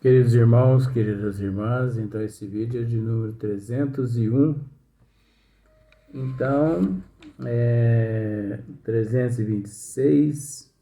Queridos irmãos, queridas irmãs, então esse vídeo é de número 301. Então, 326,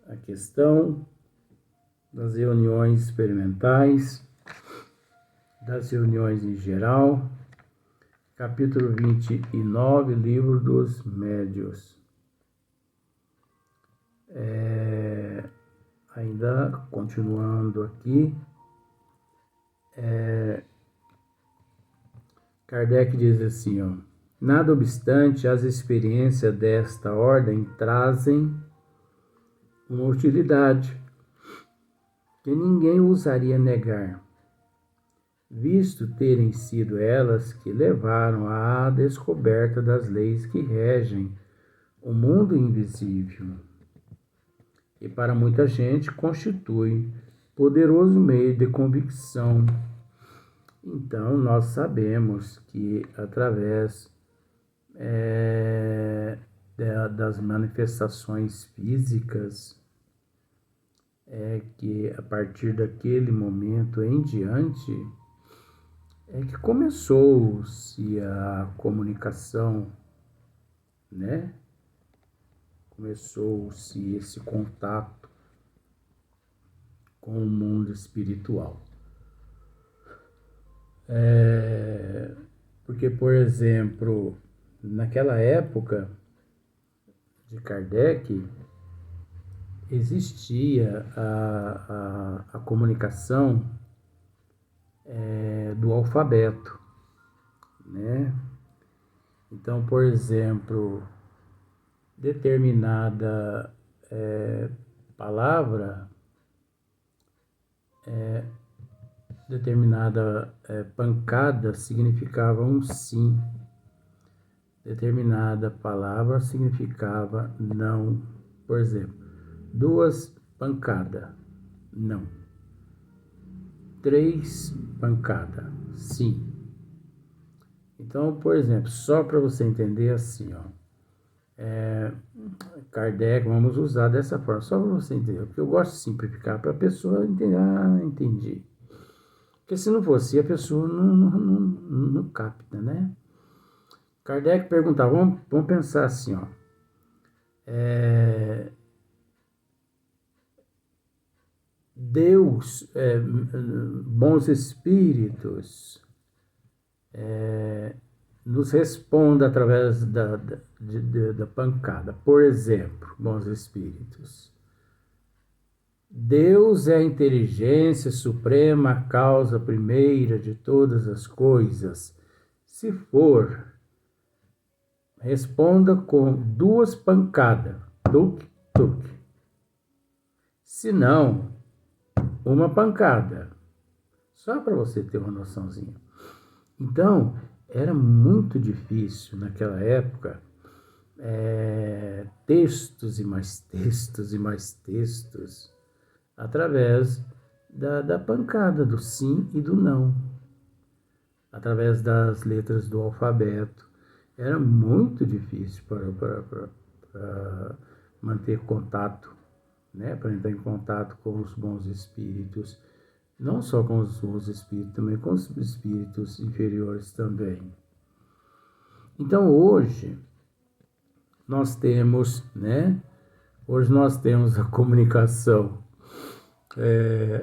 a questão das reuniões experimentais, das reuniões em geral, capítulo 29, livro dos médios. Ainda continuando aqui, Kardec diz assim, ó: nada obstante, as experiências desta ordem trazem uma utilidade que ninguém ousaria negar, visto terem sido elas que levaram à descoberta das leis que regem o mundo invisível, e para muita gente constitui poderoso meio de convicção. Então, nós sabemos que através das manifestações físicas, que a partir daquele momento em diante, que começou-se a comunicação, né? Começou-se esse contato com o mundo espiritual. Porque, por exemplo, naquela época de Kardec, existia a comunicação do alfabeto, né? Então, por exemplo, determinada palavra, determinada pancada significava um sim, determinada palavra significava não. Por exemplo, 2 pancadas, não. 3 pancadas, sim. Então, por exemplo, só para você entender assim, ó, Kardec, vamos usar dessa forma, só para você entender, porque eu gosto de simplificar para a pessoa entender. Entendi. Porque se não fosse, a pessoa não capta, né? Kardec perguntava, vamos pensar assim, ó, Deus, bons espíritos, nos responda através da pancada. Por exemplo, bons espíritos, Deus é a inteligência suprema, a causa primeira de todas as coisas. Se for, responda com 2 pancadas, tuc, tuc. Se não, 1 pancada, só para você ter uma noçãozinha. Então, era muito difícil naquela época, textos e mais textos e mais textos, através da pancada, do sim e do não, através das letras do alfabeto. Era muito difícil para manter contato, né? Para entrar em contato com os bons espíritos, não só com os bons espíritos, também com os espíritos inferiores também. Então hoje nós temos, né? Hoje nós temos a comunicação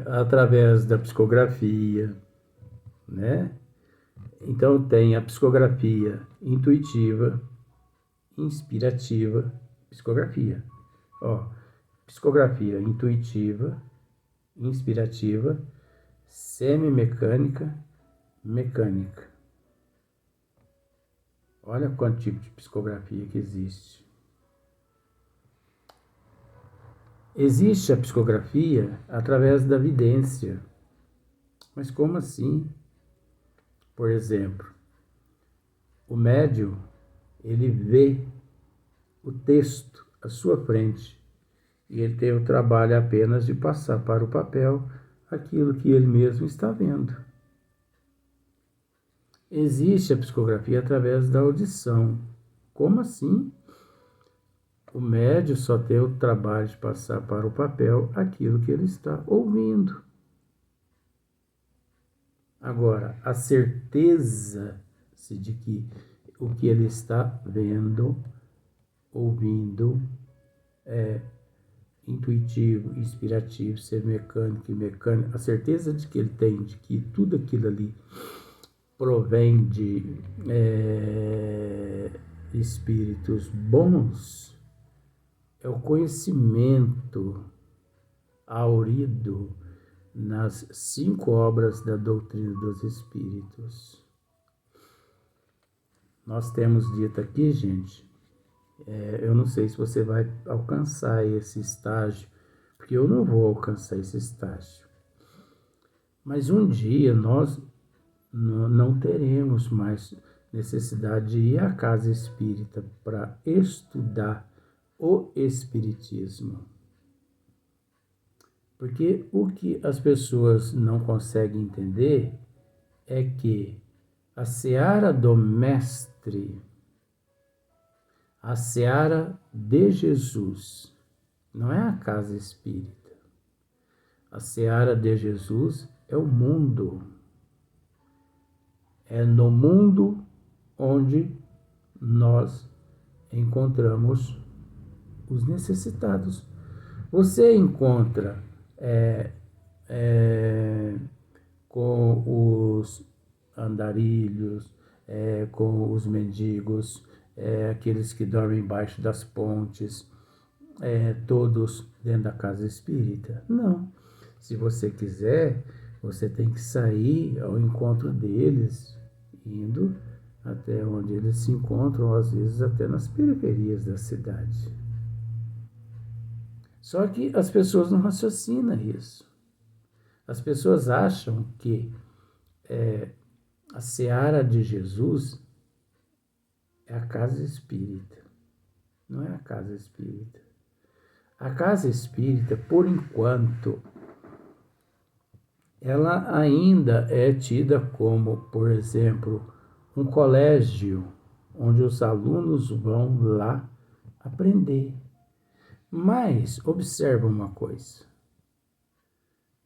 através da psicografia, né? Então tem a psicografia intuitiva, inspirativa, psicografia. Ó, psicografia intuitiva, inspirativa, semimecânica, mecânica. Olha quanto tipo de psicografia que existe. Existe a psicografia através da vidência. Mas como assim? Por exemplo, o médium, ele vê o texto à sua frente e ele tem o trabalho apenas de passar para o papel aquilo que ele mesmo está vendo. Existe a psicografia através da audição. Como assim? O médium só tem o trabalho de passar para o papel aquilo que ele está ouvindo. Agora, a certeza de que o que ele está vendo, ouvindo, é intuitivo, inspirativo, ser mecânico e mecânico, a certeza de que ele tem de que tudo aquilo ali provém de espíritos bons, é o conhecimento aurido nas 5 obras da doutrina dos espíritos. Nós temos dito aqui, gente, eu não sei se você vai alcançar esse estágio, porque eu não vou alcançar esse estágio. Mas um dia nós não teremos mais necessidade de ir à casa espírita para estudar o espiritismo. Porque o que as pessoas não conseguem entender é que a seara do mestre, a seara de Jesus, não é a casa espírita. A seara de Jesus é o mundo. É no mundo onde nós encontramos os necessitados. Você encontra com os andarilhos, com os mendigos, aqueles que dormem embaixo das pontes, todos dentro da casa espírita? Não. Se você quiser, você tem que sair ao encontro deles, indo até onde eles se encontram, às vezes até nas periferias da cidade. Só que as pessoas não raciocinam isso. As pessoas acham que a seara de Jesus é a casa espírita. Não é a casa espírita. A casa espírita, por enquanto, ela ainda é tida como, por exemplo, um colégio onde os alunos vão lá aprender. Mas observa uma coisa.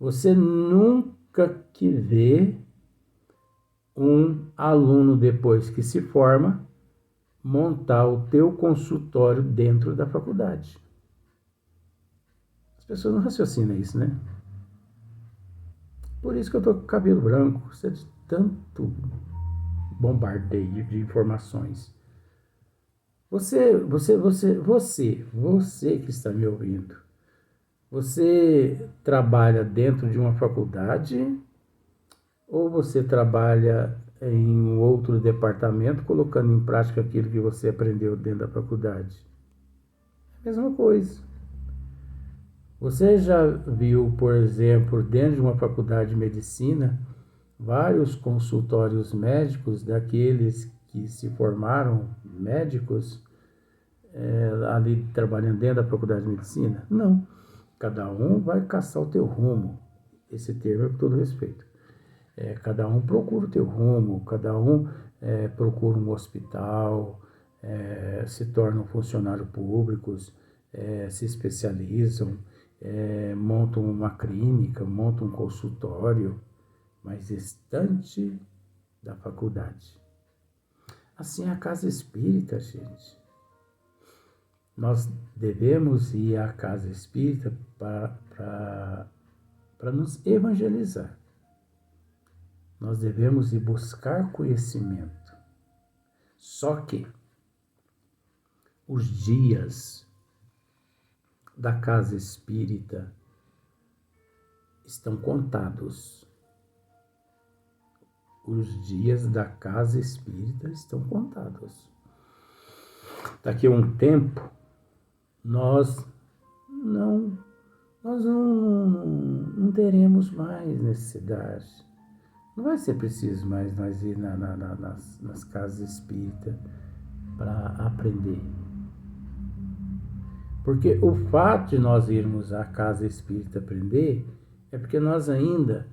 Você nunca que vê um aluno, depois que se forma, montar o teu consultório dentro da faculdade. As pessoas não raciocinam isso, né? Por isso que eu tô com o cabelo branco. Isso é de tanto bombardeio de informações. Você que está me ouvindo, você trabalha dentro de uma faculdade ou você trabalha em um outro departamento colocando em prática aquilo que você aprendeu dentro da faculdade? É a mesma coisa. Você já viu, por exemplo, dentro de uma faculdade de medicina, vários consultórios médicos daqueles que se formaram médicos ali trabalhando dentro da faculdade de medicina? Não. Cada um vai caçar o teu rumo. Esse termo é com todo respeito. Cada um procura o teu rumo, cada um procura um hospital, se tornam funcionários públicos, se especializam, montam uma clínica, montam um consultório, mas distante da faculdade. Assim é a casa espírita, gente. Nós devemos ir à casa espírita para nos evangelizar. Nós devemos ir buscar conhecimento. Só que os dias da casa espírita estão contados. Os dias da casa espírita estão contados. Daqui a um tempo, nós não teremos mais necessidade. Não vai ser preciso mais nós ir nas casas espíritas para aprender. Porque o fato de nós irmos à casa espírita aprender é porque nós ainda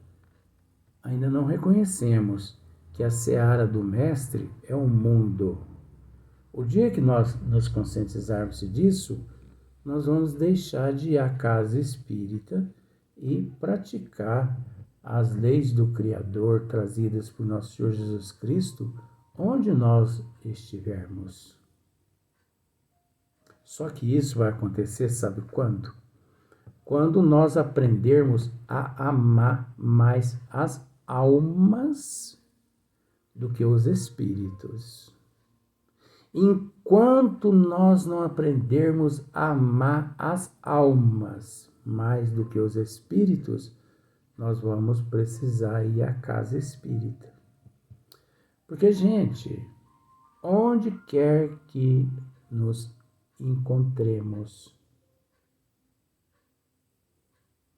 não reconhecemos que a seara do mestre é o mundo. O dia que nós nos conscientizarmos disso, nós vamos deixar de ir à casa espírita e praticar as leis do Criador trazidas por nosso Senhor Jesus Cristo, onde nós estivermos. Só que isso vai acontecer, sabe quando? Quando nós aprendermos a amar mais as almas do que os espíritos. Enquanto nós não aprendermos a amar as almas mais do que os espíritos, nós vamos precisar ir à casa espírita. Porque, gente, onde quer que nos encontremos,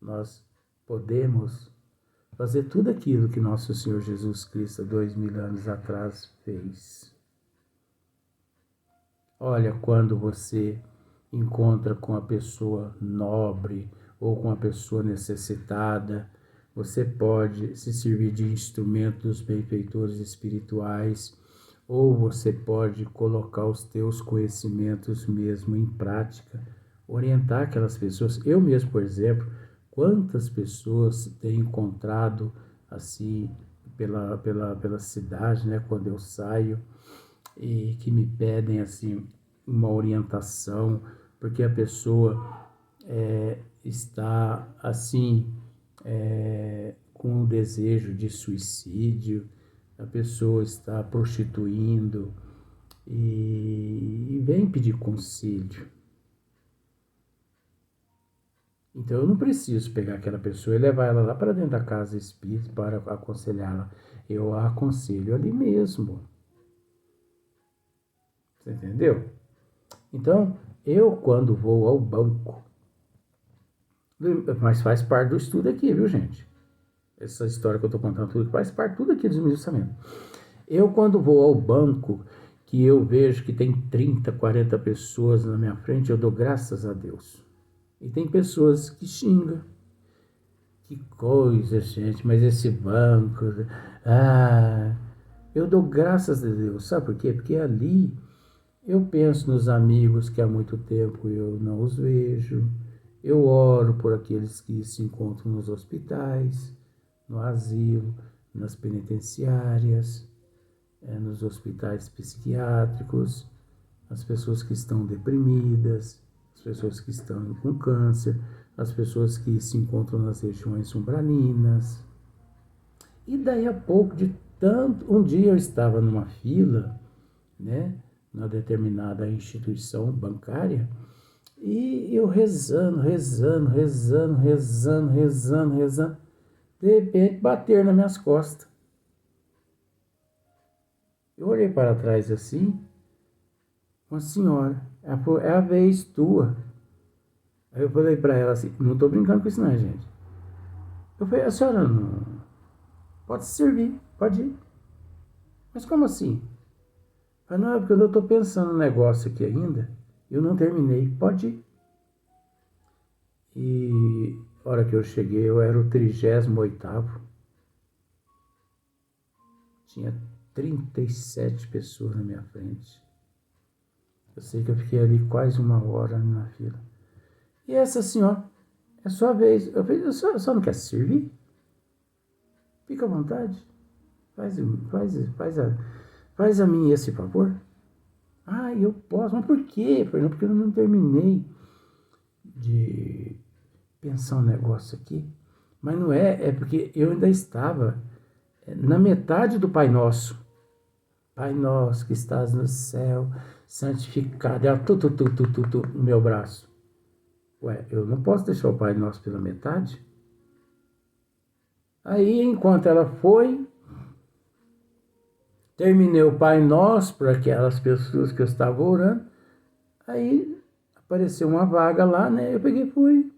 nós podemos fazer tudo aquilo que nosso Senhor Jesus Cristo, há 2000 anos atrás, fez. Olha, quando você encontra com a pessoa nobre ou com a pessoa necessitada, você pode se servir de instrumento dos benfeitores espirituais, ou você pode colocar os teus conhecimentos mesmo em prática, orientar aquelas pessoas. Eu mesmo, por exemplo, quantas pessoas tenho encontrado assim pela cidade, né, quando eu saio, e que me pedem assim uma orientação, porque a pessoa está assim com o desejo de suicídio, a pessoa está prostituindo e vem pedir conselho. Então eu não preciso pegar aquela pessoa e levar ela lá para dentro da casa espírita para aconselhá-la. Eu a aconselho ali mesmo. Você entendeu? Então, eu quando vou ao banco, mas faz parte do estudo aqui, viu, gente? Essa história que eu estou contando tudo faz parte tudo aqui do esmiuçamento. Eu quando vou ao banco, que eu vejo que tem 30, 40 pessoas na minha frente, eu dou graças a Deus. E tem pessoas que xingam. Que coisa, gente, mas esse banco... eu dou graças a Deus. Sabe por quê? Porque ali eu penso nos amigos que há muito tempo eu não os vejo. Eu oro por aqueles que se encontram nos hospitais, no asilo, nas penitenciárias, nos hospitais psiquiátricos, as pessoas que estão deprimidas, as pessoas que estão com câncer, as pessoas que se encontram nas regiões umbralinas. E daí a pouco, de tanto... Um dia eu estava numa fila, né, numa determinada instituição bancária, e eu rezando, de repente bateram nas minhas costas. Eu olhei para trás assim, uma senhora, ela falou, é a vez tua. Aí eu falei para ela assim, não estou brincando com isso não, gente. Eu falei, a senhora não pode servir, pode ir. Mas como assim? Eu falei, não, é porque eu estou pensando no negócio aqui ainda, eu não terminei, pode ir. E a hora que eu cheguei, eu era o 38º. Tinha 37 pessoas na minha frente. Eu sei que eu fiquei ali quase 1 hora na fila. E essa senhora, é sua vez. Eu falei, só não quer se servir? Fica à vontade. Faz a mim esse favor. Ah, eu posso. Mas por quê? Eu falei, não, porque eu não terminei de pensar um negócio aqui. Mas não é porque eu ainda estava na metade do Pai Nosso. Pai Nosso que estás no céu, santificado. Ela no meu braço. Ué, eu não posso deixar o Pai Nosso pela metade? Aí, enquanto ela foi, terminei o Pai Nosso para aquelas pessoas que eu estava orando. Aí apareceu uma vaga lá, né? Eu peguei e fui.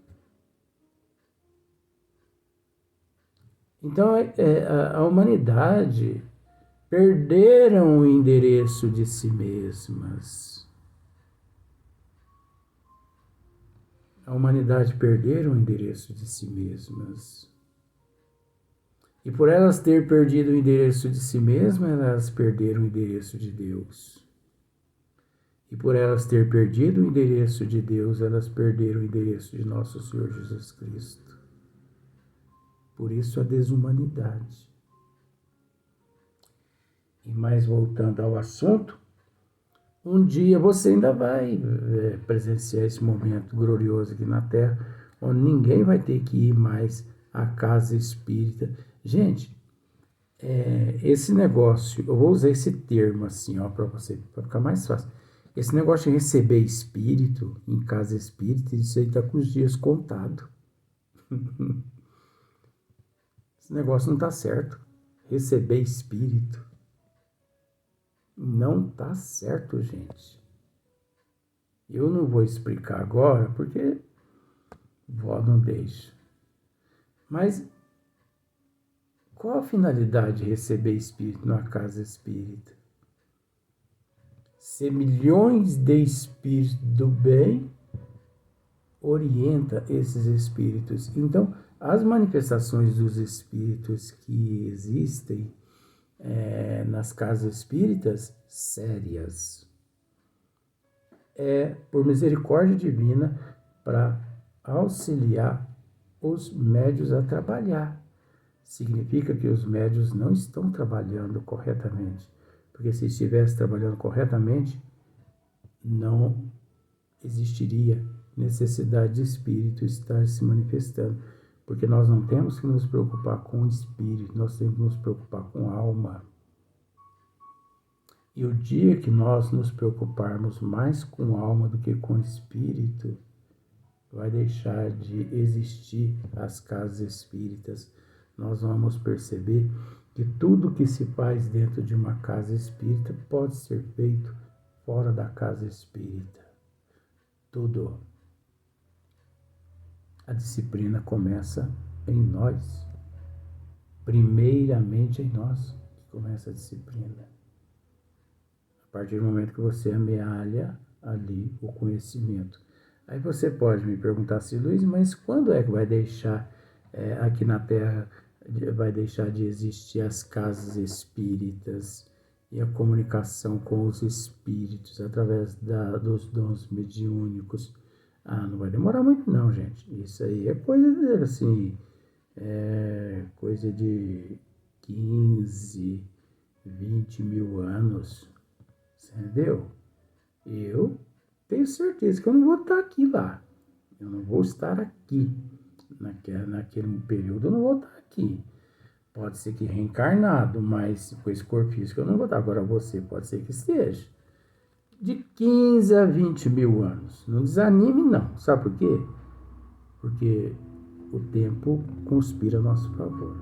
Então, a humanidade perderam o endereço de si mesmas. A humanidade perderam o endereço de si mesmas. E por elas ter perdido o endereço de si mesmas, elas perderam o endereço de Deus. E por elas ter perdido o endereço de Deus, elas perderam o endereço de nosso Senhor Jesus Cristo. Por isso a desumanidade. E mais voltando ao assunto, um dia você ainda vai presenciar esse momento glorioso aqui na Terra, onde ninguém vai ter que ir mais à casa espírita. Gente, esse negócio, eu vou usar esse termo assim, ó, para você, para ficar mais fácil. Esse negócio de receber espírito em casa espírita, isso aí tá com os dias contados. Esse negócio não tá certo. Receber espírito não tá certo, gente. Eu não vou explicar agora, porque vó não deixa. Mas qual a finalidade de receber espírito numa casa espírita? Ser milhões de espíritos do bem orienta esses espíritos. Então, as manifestações dos espíritos que existem nas casas espíritas, sérias, por misericórdia divina, para auxiliar os médios a trabalhar. Significa que os médios não estão trabalhando corretamente. Porque se estivesse trabalhando corretamente, não existiria necessidade de espírito estar se manifestando. Porque nós não temos que nos preocupar com o espírito, nós temos que nos preocupar com a alma. E o dia que nós nos preocuparmos mais com a alma do que com o espírito, vai deixar de existir as casas espíritas. Nós vamos perceber que tudo que se faz dentro de uma casa espírita pode ser feito fora da casa espírita. Tudo. A disciplina começa em nós. Primeiramente em nós que começa a disciplina. A partir do momento que você amealha ali o conhecimento. Aí você pode me perguntar assim, Luiz, mas quando é que vai deixar aqui na Terra, vai deixar de existir as casas espíritas e a comunicação com os espíritos através dos dons mediúnicos? Não vai demorar muito não, gente. Isso aí é coisa assim, coisa de 15, 20 mil anos, entendeu? Eu tenho certeza que eu não vou estar aqui lá. Eu não vou estar aqui. Naquele período eu não vou estar aqui. Pode ser que reencarnado, mas com esse corpo físico eu não vou estar. Agora você pode ser que esteja. De 15 a 20 mil anos. Não desanime não. Sabe por quê? Porque o tempo conspira a nosso favor.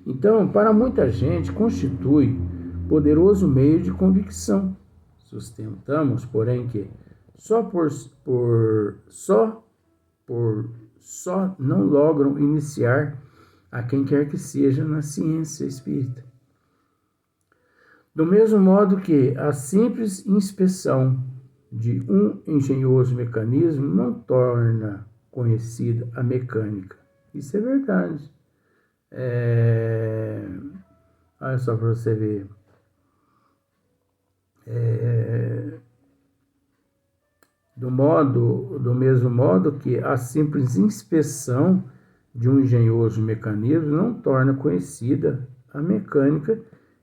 Então, para muita gente, constitui poderoso meio de convicção. Sustentamos, porém, que só não logram iniciar a quem quer que seja na ciência espírita. Do mesmo modo que a simples inspeção de um engenhoso mecanismo não torna conhecida a mecânica. Isso é verdade. Olha só para você ver. Do mesmo modo que a simples inspeção de um engenhoso mecanismo não torna conhecida a mecânica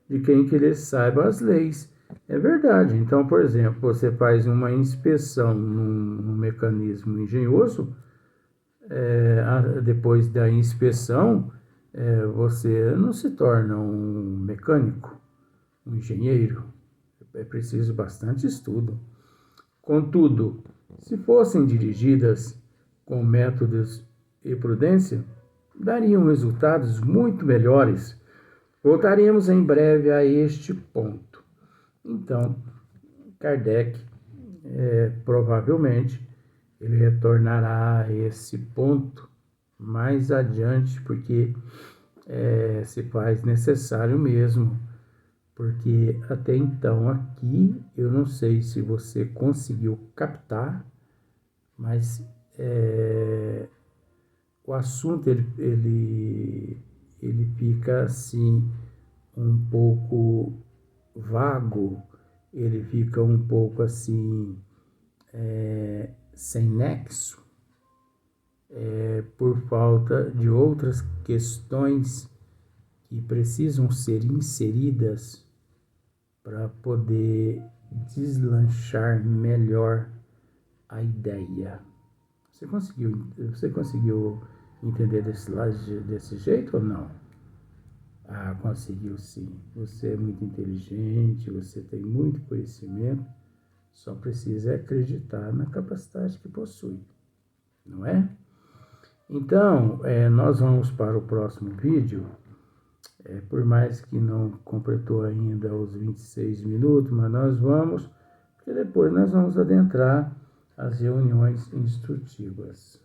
de quem que lhe saiba as leis. É verdade. Então, por exemplo, você faz uma inspeção num mecanismo engenhoso, depois da inspeção, você não se torna um mecânico, um engenheiro. É preciso bastante estudo. Contudo, se fossem dirigidas com métodos e prudência, dariam resultados muito melhores. Voltaremos em breve a este ponto. Então, Kardec, provavelmente, ele retornará a esse ponto mais adiante, porque se faz necessário mesmo. Porque até então aqui, eu não sei se você conseguiu captar, mas o assunto ele fica assim um pouco vago ele fica um pouco assim, sem nexo, por falta de outras questões que precisam ser inseridas para poder deslanchar melhor a ideia. Você conseguiu entender desse jeito ou não? Ah, conseguiu sim. Você é muito inteligente, você tem muito conhecimento, só precisa acreditar na capacidade que possui, não é? Então, nós vamos para o próximo vídeo. Por mais que não completou ainda os 26 minutos, mas nós vamos, porque depois nós vamos adentrar as reuniões instrutivas.